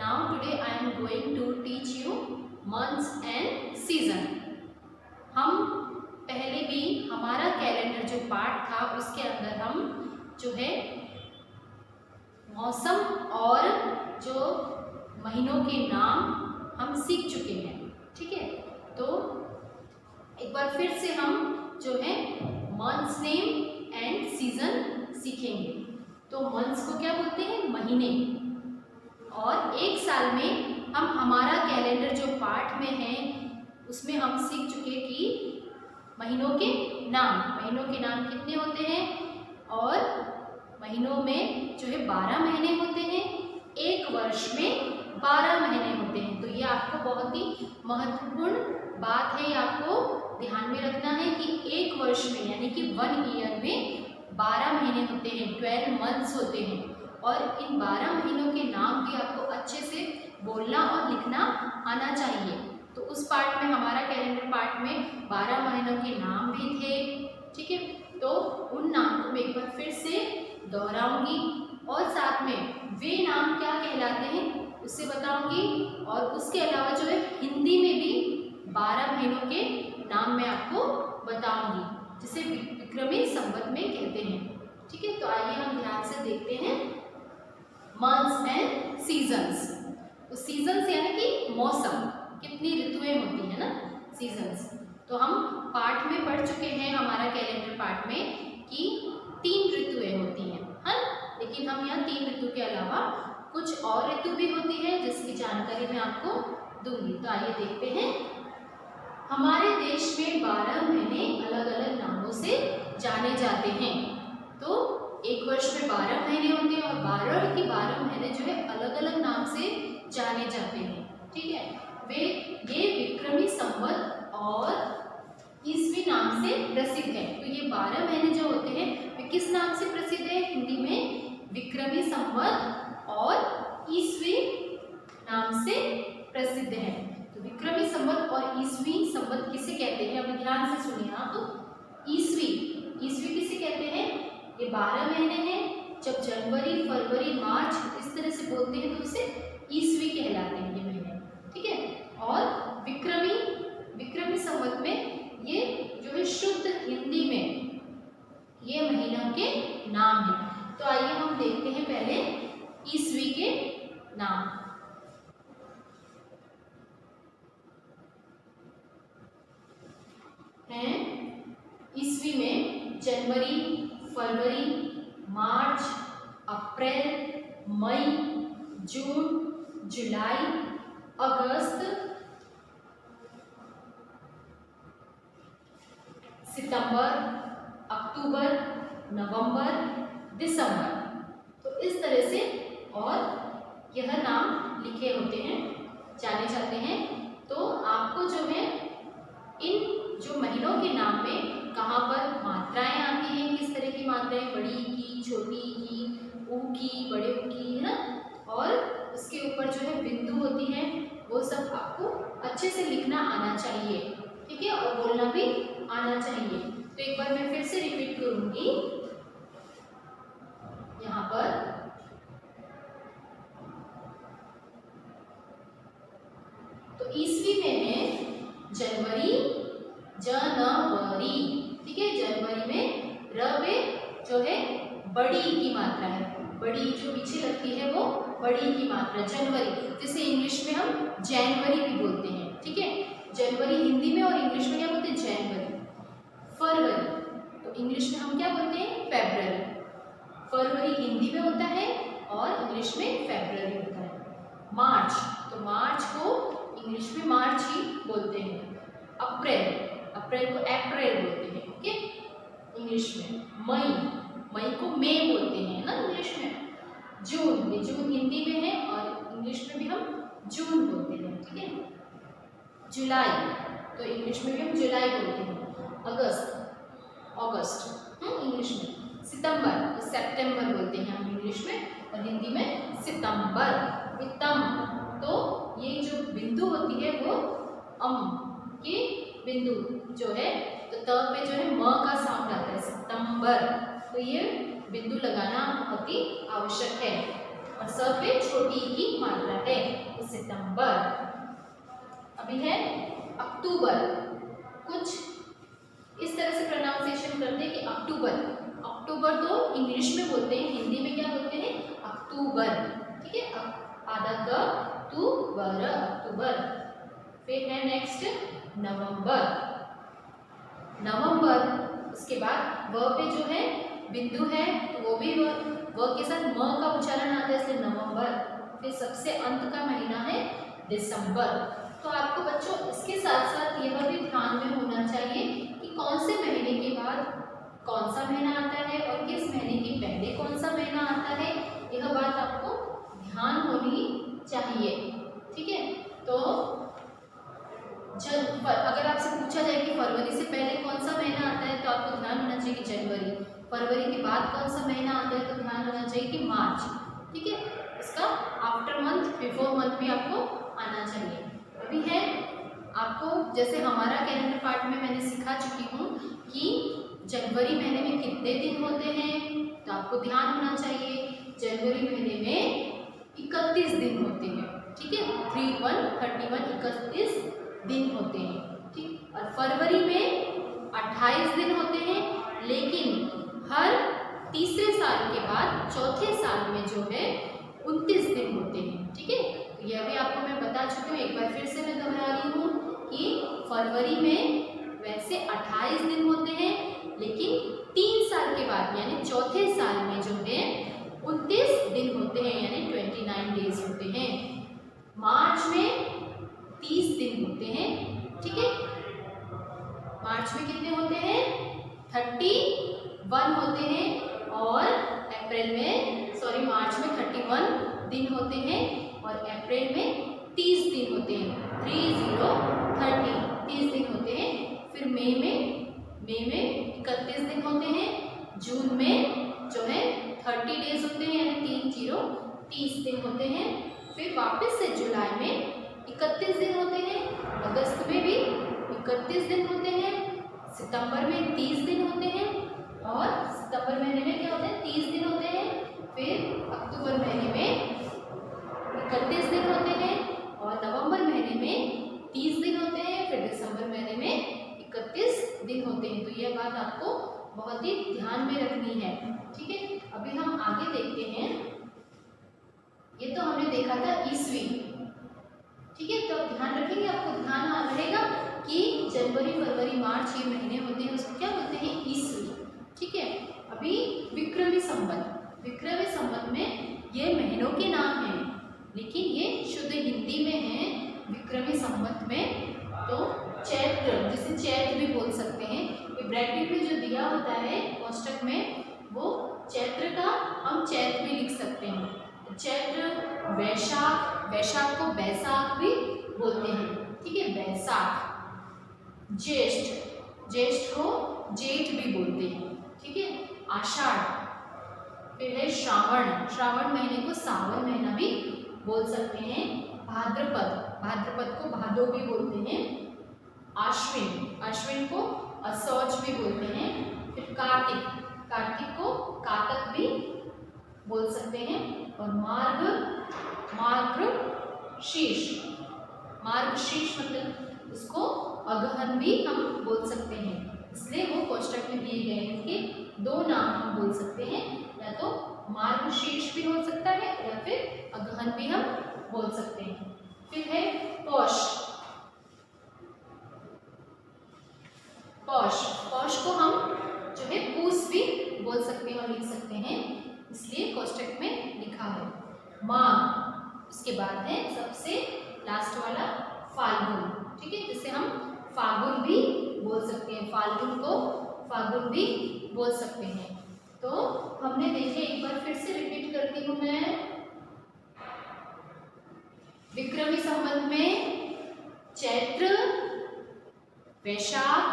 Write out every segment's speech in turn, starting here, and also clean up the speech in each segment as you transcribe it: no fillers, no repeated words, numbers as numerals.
Now today I am going to teach you months and season. हम पहले भी हमारा कैलेंडर जो पार्ट था उसके अंदर हम जो है मौसम और जो महीनों के नाम हम सीख चुके हैं। ठीक है, तो एक बार फिर से हम जो है मंथ्स नेम एंड सीजन सीखेंगे। तो मंथ्स को क्या बोलते हैं? महीने। और एक साल में हम हमारा कैलेंडर जो पार्ट में है उसमें हम सीख चुके कि महीनों के नाम कितने होते हैं, और महीनों में जो है 12 महीने होते हैं, एक वर्ष में 12 महीने होते हैं। तो ये आपको बहुत ही महत्वपूर्ण बात है, ये आपको ध्यान में रखना है कि एक वर्ष में यानी कि 1 ईयर में 12 महीने होते हैं, 12 मंथ्स होते हैं। और इन 12 महीनों के नाम भी आपको अच्छे से बोलना और लिखना आना चाहिए। तो उस पार्ट में, हमारा कैलेंडर पार्ट में 12 महीनों के नाम भी थे। ठीक है, तो उन नाम को मैं एक बार फिर से दोहराऊंगी और साथ में वे नाम क्या कहलाते हैं उससे बताऊंगी। और उसके अलावा जो है हिंदी में भी 12 महीनों के नाम मैं आपको बताऊंगी, जिसे विक्रमी संवत में कहते हैं। ठीक है, तो आइए हम ध्यान से देखते हैं मंथ्स एंड सीजन्स। तो सीजन्स यानी कि मौसम, कितनी ऋतुएं होती है ना, सीजन्स। तो हम पाठ में पढ़ चुके हैं, हमारा कैलेंडर पाठ में, कि 3 ऋतुएं होती हैं, है ना। लेकिन हम यहाँ 3 ऋतु के अलावा कुछ और ऋतु भी होती है जिसकी जानकारी मैं आपको दूंगी। तो आइए देखते हैं। हमारे देश में 12 महीने अलग अलग नामों से जाने जाते हैं। तो एक वर्ष में 12 महीने होते हैं और 12 के 12 महीने जो है अलग अलग नाम से जाने जाते हैं। ठीक है, ये विक्रमी संवत और ईस्वी नाम से प्रसिद्ध है। तो ये 12 महीने जो होते हैं वे किस नाम से प्रसिद्ध है? हिंदी में विक्रमी संवत और ईस्वी नाम से प्रसिद्ध है। तो विक्रमी संवत और ईस्वी संवत किसे कहते हैं? अब ध्यान से सुनिए आप। ईस्वी किसे कहते हैं? ये 12 महीने हैं। जब जनवरी, फरवरी, मार्च इस तरह से बोलते हैं तो उसे ईस्वी कहलाते हैं ये महीने। ठीक है, और विक्रमी संवत में ये जो है शुद्ध हिंदी में ये महीनों के नाम हैं। तो आइए हम देखते हैं पहले ईस्वी के नाम। हैं ईस्वी में जनवरी, फरवरी, मार्च, अप्रैल, मई, जून, जुलाई, अगस्त, सितंबर, अक्टूबर, नवंबर, दिसंबर। तो इस तरह से और यह नाम लिखे होते हैं, जाने जाते हैं। तो आपको जो है इन जो महीनों के नाम में कहाँ पर मात्राएं आती हैं, किस तरह की मात्राएं, बड़ी की, छोटी की, ऊ की, बड़े ऊ की, है ना, और उसके ऊपर जो है बिंदु होती है, वो सब आपको अच्छे से लिखना आना चाहिए। ठीक है, और बोलना भी आना चाहिए। तो एक बार मैं फिर से रिपीट करूंगी। यहाँ पर तो ईस्वी में है जनवरी, ठीक है, जनवरी में र में जो है बड़ी की मात्रा है, बड़ी जो पीछे लगती है वो बड़ी की मात्रा, जनवरी, जिसे इंग्लिश में हम जनवरी भी बोलते हैं। ठीक है, जनवरी हिंदी में और इंग्लिश में क्या बोलते हैं? जनवरी। फरवरी तो इंग्लिश में हम क्या बोलते हैं? फेब्रुअरी। फरवरी हिंदी में होता है और इंग्लिश में फेब्रुअरी होता है। मार्च तो मार्च को इंग्लिश में मार्च ही बोलते हैं। अप्रैल को अप्रैल बोलते हैं, ओके, इंग्लिश में। मई को मई बोलते हैं ना इंग्लिश में। जून हिंदी में है और इंग्लिश में भी हम जून बोलते हैं। ठीक है, जुलाई तो इंग्लिश में भी हम जुलाई बोलते हैं। अगस्त इंग्लिश में। सितंबर तो सितंबर बोलते हैं हम इंग्लिश में और हिंदी में सितंबर। तो ये जो बिंदु होती है वो की बिंदु जो है, तो त पे जो है म का साउंड आता है, सितंबर। तो ये बिंदु लगाना बहुत ही आवश्यक है। और स पे छोटी की मात्रा है, तो सितंबर। अभी है अक्टूबर। कुछ इस तरह से प्रोनाउंसिएशन करते हैं कि अक्टूबर। अक्टूबर तो इंग्लिश में बोलते हैं, हिंदी में क्या बोलते हैं? अक्टूबर। ठीक है, आधा क तू बर, अक्टूबर। फिर है नेक्स्ट नवंबर। नवंबर, उसके बाद व पे जो है बिंदु है तो वो भी व के साथ म का उच्चारण आता है, इसलिए नवंबर। फिर सबसे अंत का महीना है दिसंबर। तो आपको बच्चों इसके साथ साथ यह भी ध्यान में होना चाहिए कि कौन से महीने के बाद कौन सा महीना आता है और किस महीने के पहले कौन सा महीना आता है, यह बात आपको ध्यान होनी चाहिए। ठीक है, तो अगर आपसे पूछा जाए कि फरवरी से पहले कौन सा महीना आता है तो आपको ध्यान होना चाहिए कि जनवरी। फरवरी के बाद कौन सा महीना आता है तो ध्यान होना चाहिए कि मार्च। ठीक है, इसका आफ्टर मंथ बिफोर मंथ भी आपको आना चाहिए। अभी है आपको, जैसे हमारा कैलेंडर पार्ट में मैंने सिखा चुकी हूँ कि जनवरी महीने में कितने दिन होते हैं, तो आपको ध्यान होना चाहिए जनवरी महीने में 31 दिन होते हैं। ठीक है, 31 दिन होते हैं। ठीक, और फरवरी में 28 दिन होते हैं, लेकिन हर तीसरे साल के बाद चौथे साल में जो है 29 दिन होते हैं। ठीक है, तो यह भी आपको मैं बता चुकी हूँ, एक बार फिर से मैं दोहरा रही हूँ कि फरवरी में वैसे 28 दिन होते हैं, लेकिन 3 साल के बाद यानी चौथे साल में जो है 29 दिन होते हैं, यानी 29 डेज होते हैं। मार्च में 30 दिन होते हैं। ठीक है, मार्च में कितने होते हैं? 31 होते हैं, और अप्रैल में मार्च में 31 दिन होते हैं और अप्रैल में 30 दिन होते हैं। 30 दिन होते हैं। फिर मई में 31 दिन होते हैं। जून में जो है 30 डेज होते हैं, यानी 30 दिन होते हैं। फिर वापस से जुलाई में 31 दिन होते हैं, अगस्त में भी 31 दिन होते हैं, सितंबर में 30 दिन होते हैं, और सितंबर महीने में क्या होते हैं? 30 दिन होते हैं। फिर अक्टूबर महीने में 31 दिन होते हैं, और नवंबर महीने में 30 दिन होते हैं। फिर दिसंबर महीने में 31 दिन होते हैं। तो यह बात आपको बहुत ही ध्यान में रखनी है। ठीक है, अभी हम आगे देखते हैं। ये तो हमने देखा था ईस्वी। ठीक है, तो ध्यान रखेंगे, आपको ध्यान रहेगा कि जनवरी फरवरी मार्च ये महीने होते हैं, उसको क्या बोलते हैं? ईस्वी। ठीक है, अभी विक्रमी संवत। विक्रमी संवत में ये महीनों के नाम हैं, लेकिन ये शुद्ध हिंदी में है विक्रमी संवत में। तो चैत्र, जिसे चैत्र भी बोल सकते हैं, ये ब्रैकेट में जो दिया होता है कोष्टक में, वो चैत्र का हम चैत्र भी लिख सकते हैं। चैत्र, वैशाख, वैशाख को बैसाख भी बोलते हैं। ठीक है, बैसाख। ज्येष्ठ, ज्येष्ठ को जेठ भी बोलते हैं। ठीक है, आषाढ़। फिर है श्रावण, श्रावण महीने को सावन महीना भी बोल सकते हैं। भाद्रपद, भाद्रपद को भादो भी बोलते हैं। आश्विन, आश्विन को असौज भी बोलते हैं। फिर कार्तिक, कार्तिक को कातक भी बोल सकते हैं। और मार्ग, मार्गशीर्ष, मार्गशीर्ष मतलब उसको अगहन भी हम बोल सकते हैं, इसलिए वो कोष्टक में दिए गए हैं। इनके 2 नाम हम बोल सकते हैं, या तो मार्गशीर्ष भी हो सकता है या फिर अगहन भी हम बोल सकते हैं। फिर है पौष। पौष, पौष को हम जो है पूस भी बोल सकते हैं और लिख सकते हैं, इसलिए कोष्टक में लिखा है। माघ, उसके बाद है सबसे लास्ट वाला फाल्गुन। ठीक है, जिसे हम फागुन भी बोल सकते हैं, फाल्गुन को फागुन भी बोल सकते हैं। तो हमने देखे, एक बार फिर से रिपीट करती हूँ मैं। विक्रमी संवत में चैत्र, वैशाख,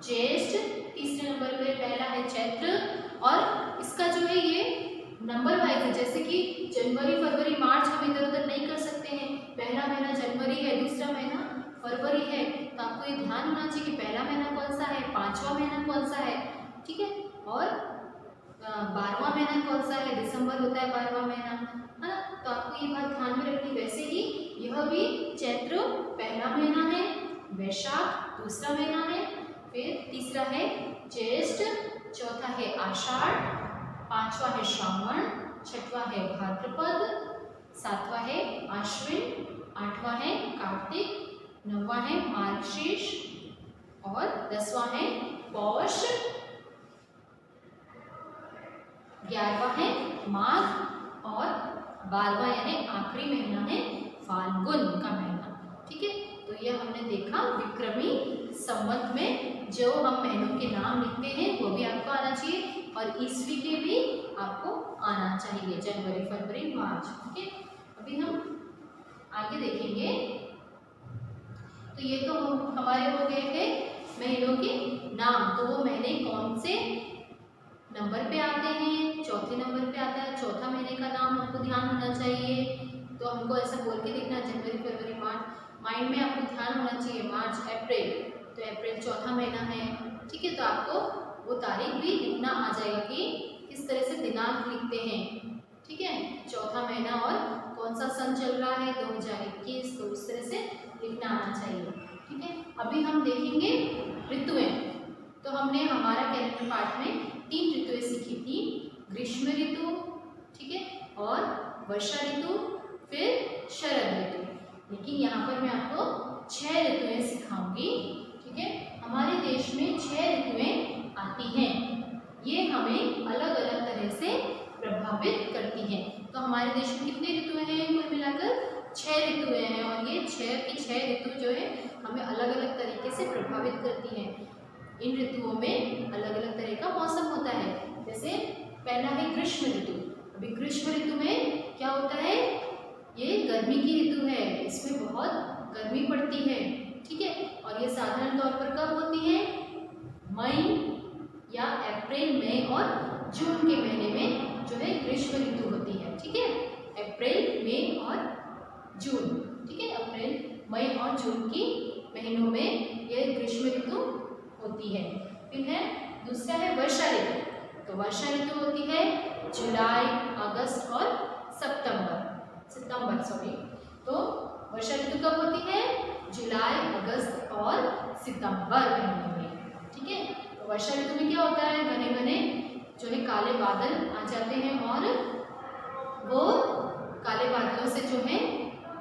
ज्येष्ठ, तीसरे नंबर पे पहला है चैत्र, और इसका जो है ये नंबर वाइज है, जैसे कि जनवरी फरवरी मार्च हम इधर उधर नहीं कर सकते हैं। पहला महीना जनवरी है, दूसरा महीना फरवरी है, तो आपको ये ध्यान होना चाहिए कि पहला महीना कौन सा है, 5वां महीना कौन सा है। ठीक है, और 12वां महीना कौन सा है, दिसंबर होता है 12वां महीना, है ना। तो आपको ये बात ध्यान में रखनी। वैसे ही यह भी चैत्र पहला महीना है, वैशाख दूसरा महीना है, फिर तीसरा है ज्येष्ठ, चौथा है आषाढ़, पांचवा है श्रावण, छठवां है भाद्रपद, सातवां है आश्विन, आठवां है कार्तिक, नौवां है मार्गशीर्ष और 10वां है पौष, 11वां है माघ और 12वां यानी आखिरी महीना है फाल्गुन का महीना। ठीक है, तो यह हमने देखा विक्रमी संवत में जो हम महीनों के नाम लिखते हैं वो भी आपको आना चाहिए और ईस्वी के भी आपको आना चाहिए, जनवरी, फरवरी, मार्च। ठीक है, अभी हम आगे देखेंगे। तो ये तो हमारे हो गए थे महीनों के नाम। तो वो महीने कौन से नंबर पे आते हैं, चौथे नंबर पे आता है, चौथा महीने का नाम हमको ध्यान होना चाहिए। तो हमको ऐसा बोल के देखना, जनवरी, फरवरी, मार्च, माइंड में आपको ध्यान होना चाहिए। मार्च, अप्रैल, तो अप्रैल चौथा महीना है। ठीक है, तो आपको वो तारीख भी लिखना आ जाएगा कि किस तरह से दिनांक लिखते हैं। ठीक है, चौथा महीना और कौन सा सन चल रहा है 2021, तो उस तरह से लिखना आना चाहिए। ठीक है, अभी हम देखेंगे ऋतुएं। तो हमने हमारा कैलेंडर पाठ में 3 ऋतुएं सीखी थी, ग्रीष्म ऋतु, ठीक है, और वर्षा ऋतु, फिर शरद ऋतु। लेकिन यहाँ पर मैं आपको 6 ऋतुएं सिखाऊंगी। ठीक है, हमारे देश में 6 ऋतुएं आती हैं। ये हमें अलग अलग तरह से प्रभावित करती हैं। तो हमारे देश में कितने ऋतुएं हैं, कुल मिलाकर 6 ऋतुएं हैं और ये 6 की 6 ऋतु जो है हमें अलग अलग तरीके से प्रभावित करती हैं। इन ऋतुओं में अलग अलग तरह का मौसम होता है। जैसे पहला है ग्रीष्म ऋतु। अभी ग्रीष्म ऋतु में क्या होता है, ये गर्मी की ऋतु है, इसमें बहुत गर्मी पड़ती है। ठीक है, और ये साधारण तौर पर कब होती है, मई या अप्रैल, मई और जून के महीने में जो है ग्रीष्म ऋतु होती है। ठीक है, अप्रैल, मई और जून। ठीक है, अप्रैल, मई और जून की महीनों में यह ग्रीष्म ऋतु होती है। फिर है दूसरा है वर्षा ऋतु। तो वर्षा ऋतु होती है जुलाई, अगस्त और सितंबर। तो वर्षा ऋतु कब होती है, जुलाई, अगस्त और सितंबर महीने में। ठीक है, तो वर्षा ऋतु में क्या होता है, घने घने जो है काले बादल आ जाते हैं और वो काले बादलों से जो है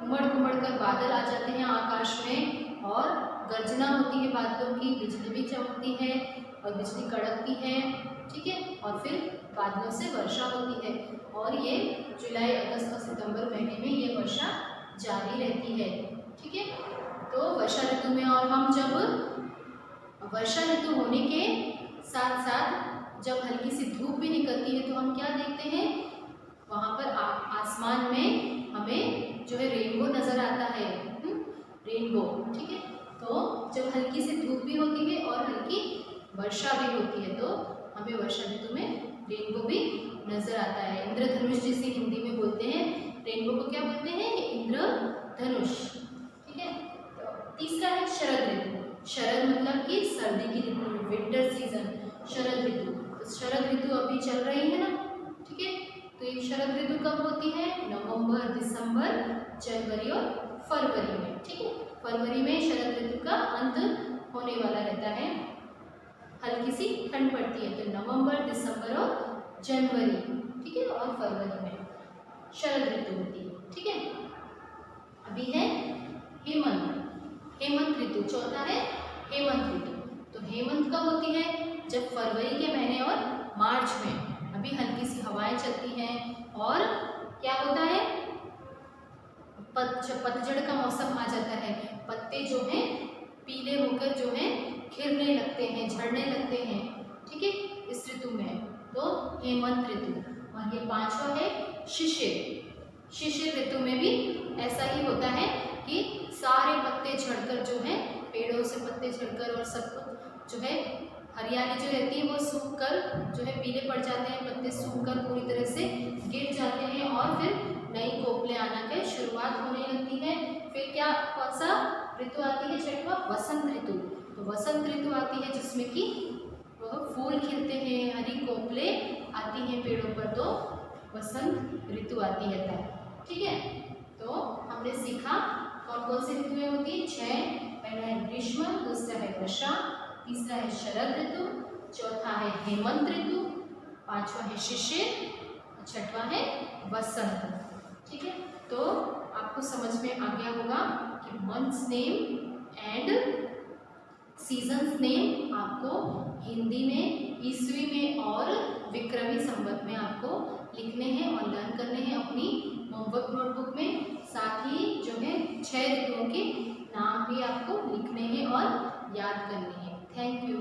उमड़ घुमड़ कर बादल आ जाते हैं आकाश में और गर्जना होती है बादलों की, बिजली भी चमकती है और बिजली कड़कती है। ठीक है, और फिर बादलों से वर्षा होती है और ये जुलाई, अगस्त और सितंबर महीने में ये वर्षा जारी रहती है। ठीक है, तो वर्षा ऋतु में और हम जब वर्षा ऋतु होने के साथ साथ जब हल्की सी धूप भी निकलती है तो हम क्या देखते हैं, वहाँ पर आसमान में हमें जो है रेनबो नज़र आता है, रेनबो। ठीक है, तो जब हल्की सी धूप भी होती है और हल्की वर्षा भी होती है तो हमें वर्षा ऋतु में रेनबो भी नज़र आता है। इंद्रधनुष जिसे हिंदी में बोलते हैं, रेनबो को क्या बोलते हैं, इंद्रधनुष। ठीक है, तो तीसरा है शरद ऋतु। शरद मतलब कि सर्दी की ऋतु, विंटर सीजन, शरद ऋतु। तो शरद ऋतु अभी चल रही है ना। ठीक है, तो ये शरद ऋतु कब होती है, नवंबर, दिसंबर, जनवरी और फरवरी में। ठीक है, फरवरी में शरद ऋतु का अंत होने वाला रहता है, हल्की सी ठंड पड़ती है। तो नवंबर, दिसंबर और जनवरी, ठीक है, और फरवरी में शरद ऋतु होती है। ठीक है, अभी है हेमंत। हेमंत ऋतु चौथा है, हेमंत ऋतु। तो हेमंत कब होती है, जब फरवरी के महीने और मार्च में अभी हल्की सी हवाएं चलती हैं और क्या होता है, पतझड़ का मौसम आ जाता है। पत्ते जो हैं पीले होकर जो है खिलने लगते हैं, झड़ने लगते हैं। ठीक है, इस ऋतु में तो हेमंत ऋतु। और ये पांचवा है शिशिर। शिशिर ऋतु में भी ऐसा ही होता है कि सारे पत्ते झड़कर जो है, पेड़ों से पत्ते झड़कर और सब कुछ जो है हरियाली जो रहती है वो सूख कर जो है पीले पड़ जाते हैं, पत्ते सूख कर पूरी तरह से गिर जाते हैं और फिर नई कोपलें आना की शुरुआत होने लगती है। फिर क्या, कौन सा ऋतु आती है, छठवा वसंत ऋतु। तो वसंत ऋतु आती है जिसमें कि वह फूल खिलते हैं, हरी कोपलें आती तो वसंत ऋतु आती है तब। ठीक है, तो हमने सीखा कौन कौन सी ऋतुएं होती है। 6, पहला है ग्रीष्म, दूसरा है वर्षा, तीसरा है शरद ऋतु, चौथा है हेमंत ऋतु, पांचवा है शिशिर, छठवां है वसंत। ठीक है, तो आपको समझ में आ गया होगा कि months name and seasons name आपको हिंदी में, ईस्वी में और विक्रमी संवत में आपको लिखने हैं और लर्न करने हैं अपनी होमवर्क नोटबुक में। साथ ही जो है 6 ऋतुओं के नाम भी आपको लिखने हैं और याद करने हैं। Thank you.